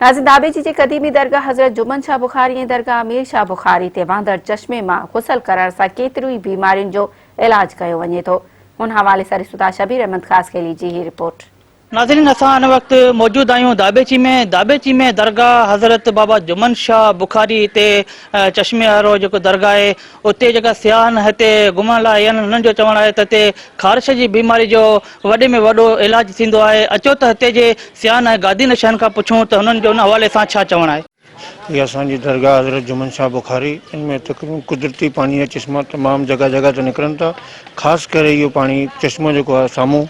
नाज़िर ધાબેજી जे क़दीमी दरगाह हज़रत जुमन शाह बुखारी ऐं दरगाह अमीर शाह बुखारी ते वांदड़ चश्मे मां गुसल करण सां केतिरियूं ई बीमारियुनि जो इलाज कयो वञे थो। हुन हवाले सां रिश्तेदार शबीर अहमद ख़ासकेली जी ही रिपोर्ट। नाज़रीन, असां हिन वक़्तु मौजूद आहियूं ધાબેજી में दरगाह हज़रत बाबा जुमन शाह बुखारी हिते चश्मे वारो जेको दरगाह आहे उते जेका सियाहन हिते घुमण लाइ आया आहिनि हुननि जो चवणु आहे त हिते ख़ारिश जी बीमारी जो वॾे में वॾो इलाज थींदो आहे। अचो त हिते जे सियाहन ऐं गादी नशान खां पुछूं त हुननि जो हुन हवाले सां छा चवणु आहे। ये असांजी दरगाह हज़रत जुमन शाह बुखारी, इनमें तकरीबन कुदरती पानी जा चश्मा तमाम जगह जगह ते निकिरनि था। ख़ासि करे इहो पानी चश्मो जेको आहे साम्हूं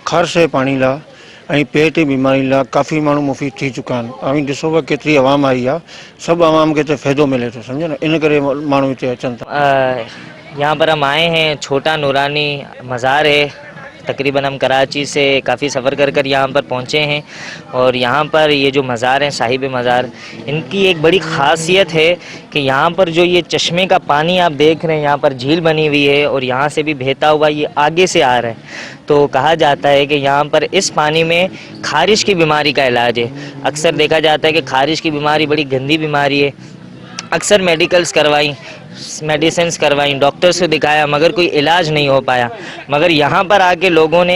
ख़ारिश जे पानी लाइ ऐं पेट जी बीमारी लाइ काफ़ी माण्हू मुफ़ीद थी चुका आहिनि। ऐं ॾिसो पिया केतिरी आवाम आई आहे, सभु आवाम खे हिते फ़ाइदो मिले थो, सम्झो न, इन करे माण्हू हिते अचनि था। यहाँ पर हम आए हैं, छोटा नूरानी मज़ार है। तकरीबन हम कराची से काफ़ी सफ़र कर कर यहाँ पर पहुँचे हैं और यहाँ पर ये जो मज़ार हैं साहिब मज़ार, इनकी एक बड़ी ख़ासियत है कि यहाँ पर जो ये चश्मे का पानी आप देख रहे हैं, यहाँ पर झील बनी हुई है और यहाँ से भी बहता हुआ ये आगे से आ रहा है। तो कहा जाता है कि यहाँ पर इस पानी में ख़ारिश की बीमारी का इलाज है। अक्सर देखा जाता है कि ख़ारिश की बीमारी बड़ी गंदी बीमारी है। अक्सर मेडिकल्स करवाई, मेडिसिन्स करवाई, डॉक्टर्स को दिखाया, मगर कोई इलाज नहीं हो पाया। मगर यहाँ पर आके लोगों ने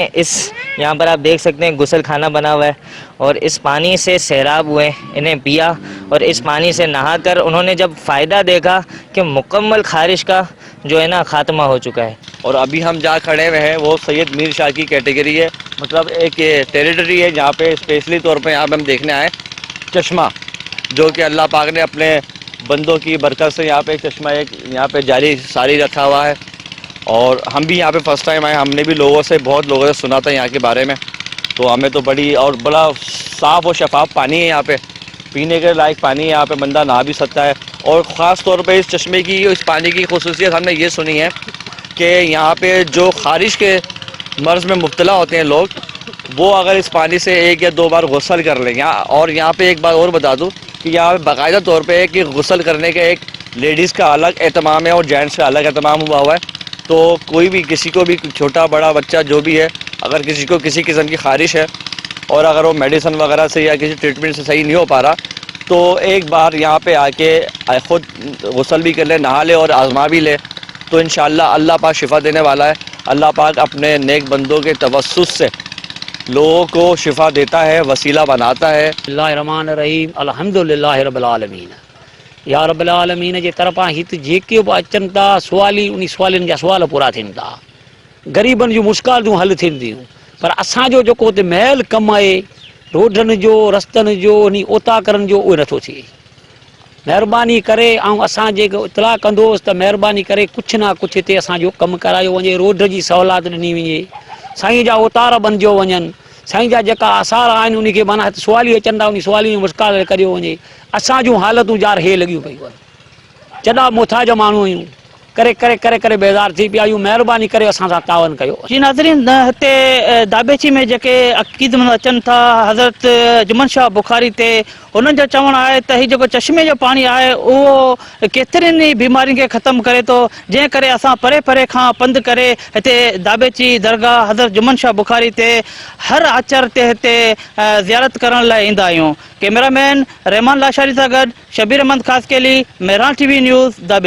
यहाँ पर आप देख सकते हैं गुसल खाना बना हुआ है और इस पानी से सैराब हुए, इन्हें पिया और इस पानी से नहाकर उन्होंने जब फ़ायदा देखा कि मुकम्मल ख़ारिश का जो है ना ख़ात्मा हो चुका है। और अभी हम जहाँ खड़े हुए हैं वो सैयद मीर शाह की कैटेगरी है, मतलब एक टेरिटरी है जहाँ पे स्पेशली तौर पे यहाँ पे हम देखने आए चश्मा, जो कि अल्लाह पाक ने अपने बंदों की बरकत से यहाँ पे चश्मा एक यहाँ पे जारी सारी रखा हुआ है। और हम भी यहाँ पे फर्स्ट टाइम आए, हमने भी बहुत लोगों से सुना था यहाँ के बारे में, तो हमें तो बड़ा साफ़ और शफाफ पानी है यहाँ पे, पीने के लायक पानी है, यहाँ पे बंदा नहा भी सकता है। और ख़ास तौर पे इस चश्मे की, इस पानी की खुसूसियत हमने ये सुनी है कि यहाँ पे जो ख़ारिश के मर्ज़ में मुब्तला होते हैं लोग, वो अगर इस पानी से 1 या 2 बार गुस्ल कर लें। और यहाँ पे एक बात और बता दूँ कि यहाँ पे बाकायदा तौर पे है कि गुस्ल करने का एक लेडीज़ का अलग एहतमाम है और जेंट्स का अलग एहतमाम हुआ है। तो कोई भी, किसी को भी, छोटा बड़ा बच्चा जो भी है, अगर किसी को किसी किस्म की ख़ारिश है और अगर वो मेडिसिन वगैरह से या किसी ट्रीटमेंट से सही नहीं हो पा रहा, तो एक बार यहाँ पे आके ख़ुद गुस्ल भी कर ले, नहा ले और आज़मा भी ले, तो इंशाअल्लाह अल्लाह पाक शिफ़ा देने वाला है। अल्लाह पाक अपने नेक बंदों के तवस्सुस से लोगों को शिफा देता है, वसीला बनाता है। रहमान रहीम, अल्हम्दुलिल्लाह रब्बिल आलमीन। या रब्बिल आलमीन जे तरफ़ां हिते जेके बि अचनि था सुवाली, उन सुवालनि जा सुवाल पूरा थियनि था, ग़रीबनि जूं मुश्किलातूं हल थियनि थियूं। पर असांजो जेको हुते महल कमु आहे रोडनि जो, रस्तनि जो, उन ओता करण जो, उहो नथो थिए। महिरबानी करे ऐं असां जेको इतला कंदोसि त महिरबानी करे कुझु न कुझु हिते असांजो कमु करायो वञे, रोड जी सहूलियत ॾिनी वञे, साईं जा उतार बणिजो वञनि, साईं जा जेका आसार आहिनि उन खे माना सुवाली अचनि था, उन सुवाली में मुश्किल करियो वञे। असां जूं हालतूं जार हे लॻियूं पयूं आहिनि, चङा मुथाज माण्हू आहियूं, करे करे करे करे बेज़ार थी पिया आहियूं। महिरबानी करे असां सां तावन कयो। जी नाज़रीन, हिते ધાબેજી में जेके अक़ीद में अचनि था हज़रत जुमन शाह बुखारी ते, उन्हनि जो चवणु आहे त हीउ जेको चश्मे जो पानी आहे उहो केतिरनि ई बीमारियुनि खे ख़तमु करे थो, जंहिं करे असां परे परे खां पंधु करे हिते ધાબેજી दरगाह हज़रत जुमन शाह बुखारी ते हर आचर ते हिते ज़ियारत करण लाइ ईंदा आहियूं। कैमरामैन रहमान लाशारी सां गॾु शबीर अहमद ख़ासकेली, मेहरान TV न्यूज़ ધાબેજી।